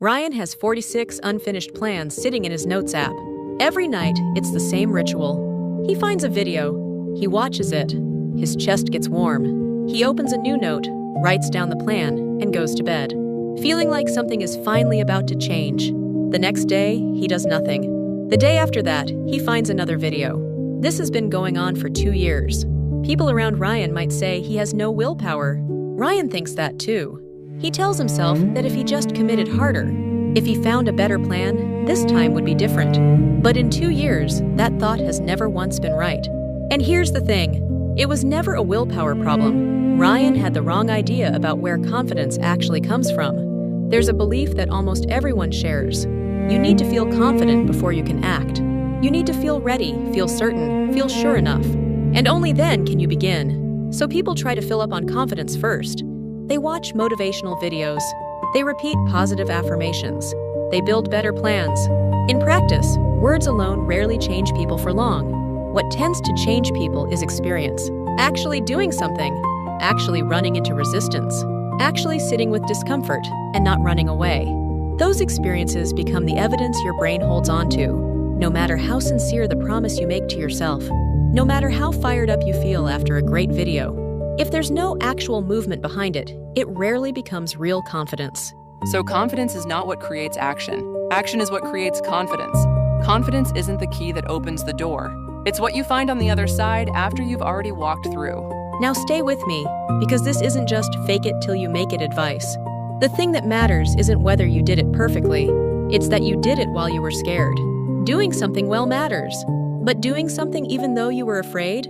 Ryan has 46 unfinished plans sitting in his notes app. Every night, it's the same ritual. He finds a video. He watches it. His chest gets warm. He opens a new note, writes down the plan, and goes to bed, feeling like something is finally about to change. The next day, he does nothing. The day after that, he finds another video. This has been going on for 2 years. People around Ryan might say he has no willpower. Ryan thinks that too. He tells himself that if he just committed harder, if he found a better plan, this time would be different. But in 2 years, that thought has never once been right. And here's the thing. It was never a willpower problem. Ryan had the wrong idea about where confidence actually comes from. There's a belief that almost everyone shares. You need to feel confident before you can act. You need to feel ready, feel certain, feel sure enough. And only then can you begin. So people try to fill up on confidence first. They watch motivational videos. They repeat positive affirmations. They build better plans. In practice, words alone rarely change people for long. What tends to change people is experience. Actually doing something. Actually running into resistance. Actually sitting with discomfort and not running away. Those experiences become the evidence your brain holds on to, no matter how sincere the promise you make to yourself, no matter how fired up you feel after a great video. If there's no actual movement behind it, it rarely becomes real confidence. So confidence is not what creates action. Action is what creates confidence. Confidence isn't the key that opens the door. It's what you find on the other side after you've already walked through. Now stay with me, because this isn't just fake it till you make it advice. The thing that matters isn't whether you did it perfectly. It's that you did it while you were scared. Doing something well matters. But doing something even though you were afraid?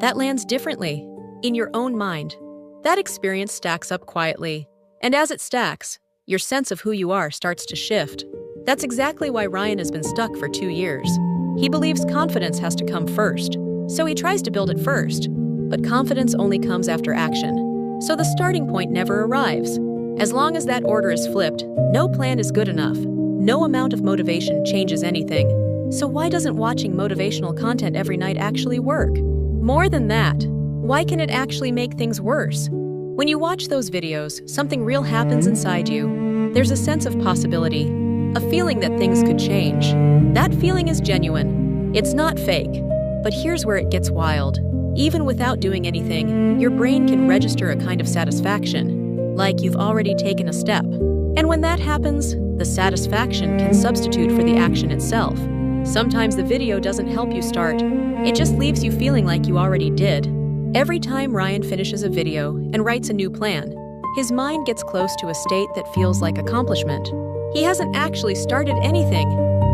That lands differently. In your own mind. That experience stacks up quietly. And as it stacks, your sense of who you are starts to shift. That's exactly why Ryan has been stuck for 2 years. He believes confidence has to come first, so he tries to build it first. But confidence only comes after action. So the starting point never arrives. As long as that order is flipped, no plan is good enough. No amount of motivation changes anything. So why doesn't watching motivational content every night actually work? More than that, why can it actually make things worse? When you watch those videos, something real happens inside you. There's a sense of possibility, a feeling that things could change. That feeling is genuine. It's not fake. But here's where it gets wild. Even without doing anything, your brain can register a kind of satisfaction, like you've already taken a step. And when that happens, the satisfaction can substitute for the action itself. Sometimes the video doesn't help you start. It just leaves you feeling like you already did. Every time Ryan finishes a video and writes a new plan, his mind gets close to a state that feels like accomplishment. He hasn't actually started anything,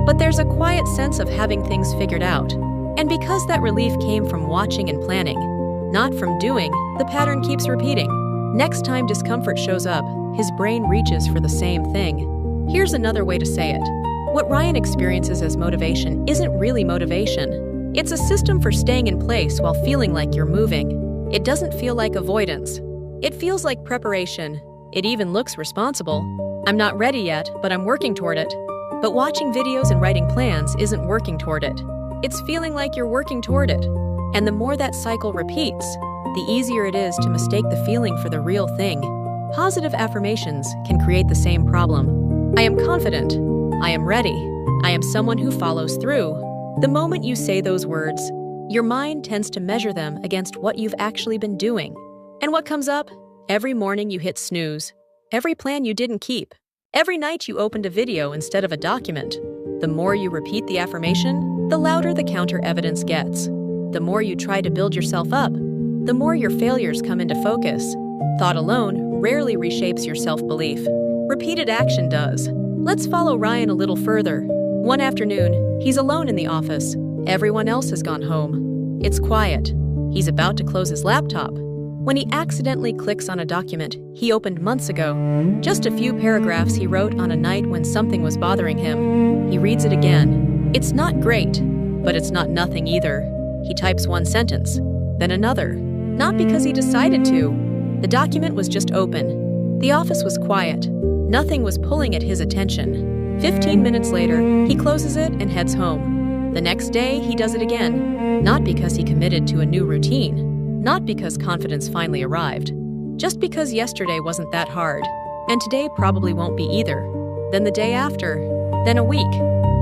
but there's a quiet sense of having things figured out. And because that relief came from watching and planning, not from doing, the pattern keeps repeating. Next time discomfort shows up, his brain reaches for the same thing. Here's another way to say it. What Ryan experiences as motivation isn't really motivation. It's a system for staying in place while feeling like you're moving. It doesn't feel like avoidance. It feels like preparation. It even looks responsible. I'm not ready yet, but I'm working toward it. But watching videos and writing plans isn't working toward it. It's feeling like you're working toward it. And the more that cycle repeats, the easier it is to mistake the feeling for the real thing. Positive affirmations can create the same problem. I am confident. I am ready. I am someone who follows through. The moment you say those words, your mind tends to measure them against what you've actually been doing. And what comes up? Every morning you hit snooze. Every plan you didn't keep. Every night you opened a video instead of a document. The more you repeat the affirmation, the louder the counter evidence gets. The more you try to build yourself up, the more your failures come into focus. Thought alone rarely reshapes your self-belief. Repeated action does. Let's follow Ryan a little further. One afternoon, he's alone in the office. Everyone else has gone home. It's quiet. He's about to close his laptop when he accidentally clicks on a document he opened months ago. Just a few paragraphs he wrote on a night when something was bothering him. He reads it again. It's not great, but it's not nothing either. He types one sentence, then another. Not because he decided to. The document was just open. The office was quiet. Nothing was pulling at his attention. 15 minutes later, he closes it and heads home. The next day, he does it again. Not because he committed to a new routine. Not because confidence finally arrived. Just because yesterday wasn't that hard. And today probably won't be either. then the day after, then a week,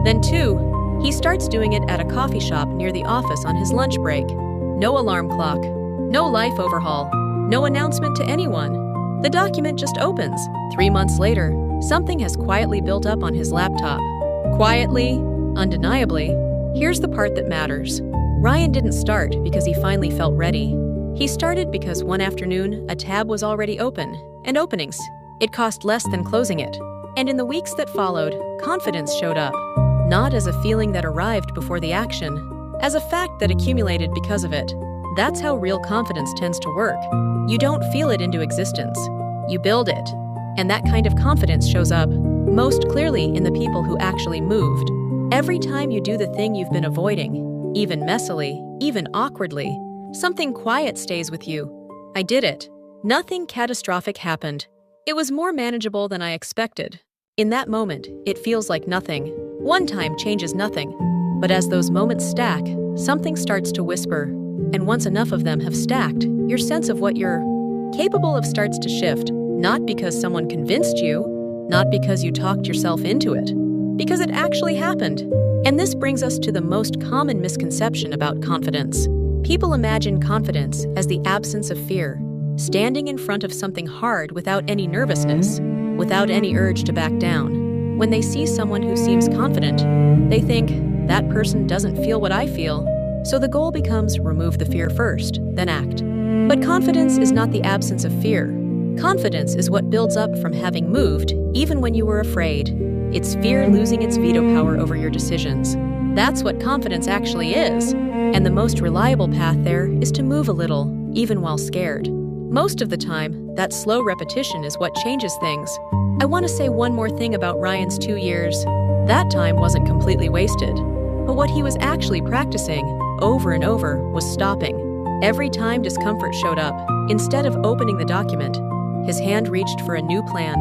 then 2. He starts doing it at a coffee shop near the office on his lunch break. No alarm clock, no life overhaul, no announcement to anyone. The document just opens. 3 months later, something has quietly built up on his laptop. Quietly, undeniably. Here's the part that matters. Ryan didn't start because he finally felt ready. He started because one afternoon, a tab was already open, and openings. It cost less than closing it. And in the weeks that followed, confidence showed up. Not as a feeling that arrived before the action, as a fact that accumulated because of it. That's how real confidence tends to work. You don't feel it into existence. You build it. And that kind of confidence shows up most clearly in the people who actually moved. Every time you do the thing you've been avoiding, even messily, even awkwardly, something quiet stays with you. I did it. Nothing catastrophic happened. It was more manageable than I expected. In that moment, it feels like nothing. One time changes nothing. But as those moments stack, something starts to whisper. And once enough of them have stacked, your sense of what you're capable of starts to shift. Not because someone convinced you, not because you talked yourself into it, because it actually happened. And this brings us to the most common misconception about confidence. People imagine confidence as the absence of fear, standing in front of something hard without any nervousness, without any urge to back down. When they see someone who seems confident, they think, that person doesn't feel what I feel. So the goal becomes remove the fear first, then act. But confidence is not the absence of fear. Confidence is what builds up from having moved, even when you were afraid. It's fear losing its veto power over your decisions. That's what confidence actually is. And the most reliable path there is to move a little, even while scared. Most of the time, that slow repetition is what changes things. I want to say one more thing about Ryan's 2 years. That time wasn't completely wasted. But what he was actually practicing, over and over, was stopping. Every time discomfort showed up, instead of opening the document, his hand reached for a new plan.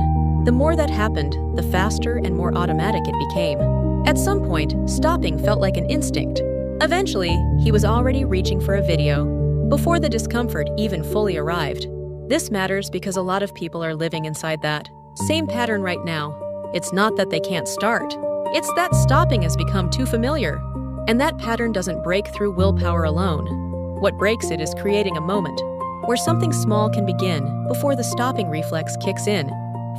The more that happened, the faster and more automatic it became. At some point, stopping felt like an instinct. Eventually, he was already reaching for a video, before the discomfort even fully arrived. This matters because a lot of people are living inside that same pattern right now. It's not that they can't start. It's that stopping has become too familiar. And that pattern doesn't break through willpower alone. What breaks it is creating a moment where something small can begin before the stopping reflex kicks in.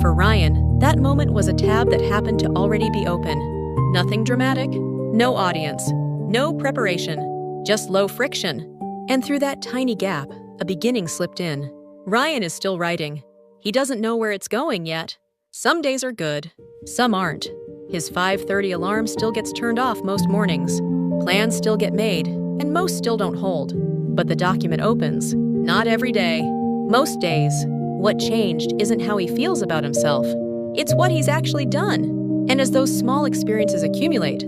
For Ryan, that moment was a tab that happened to already be open. Nothing dramatic, no audience, no preparation, just low friction. And through that tiny gap, a beginning slipped in. Ryan is still writing. He doesn't know where it's going yet. Some days are good, some aren't. His 5:30 alarm still gets turned off most mornings. Plans still get made, and most still don't hold. But the document opens. Not every day. Most days. What changed isn't how he feels about himself. It's what he's actually done. And as those small experiences accumulate,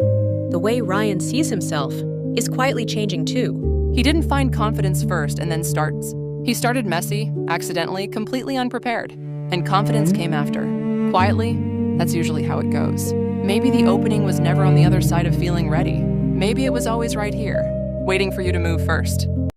the way Ryan sees himself is quietly changing too. He didn't find confidence first and then starts. He started messy, accidentally, completely unprepared. And confidence came after. Quietly, that's usually how it goes. Maybe the opening was never on the other side of feeling ready. Maybe it was always right here, waiting for you to move first.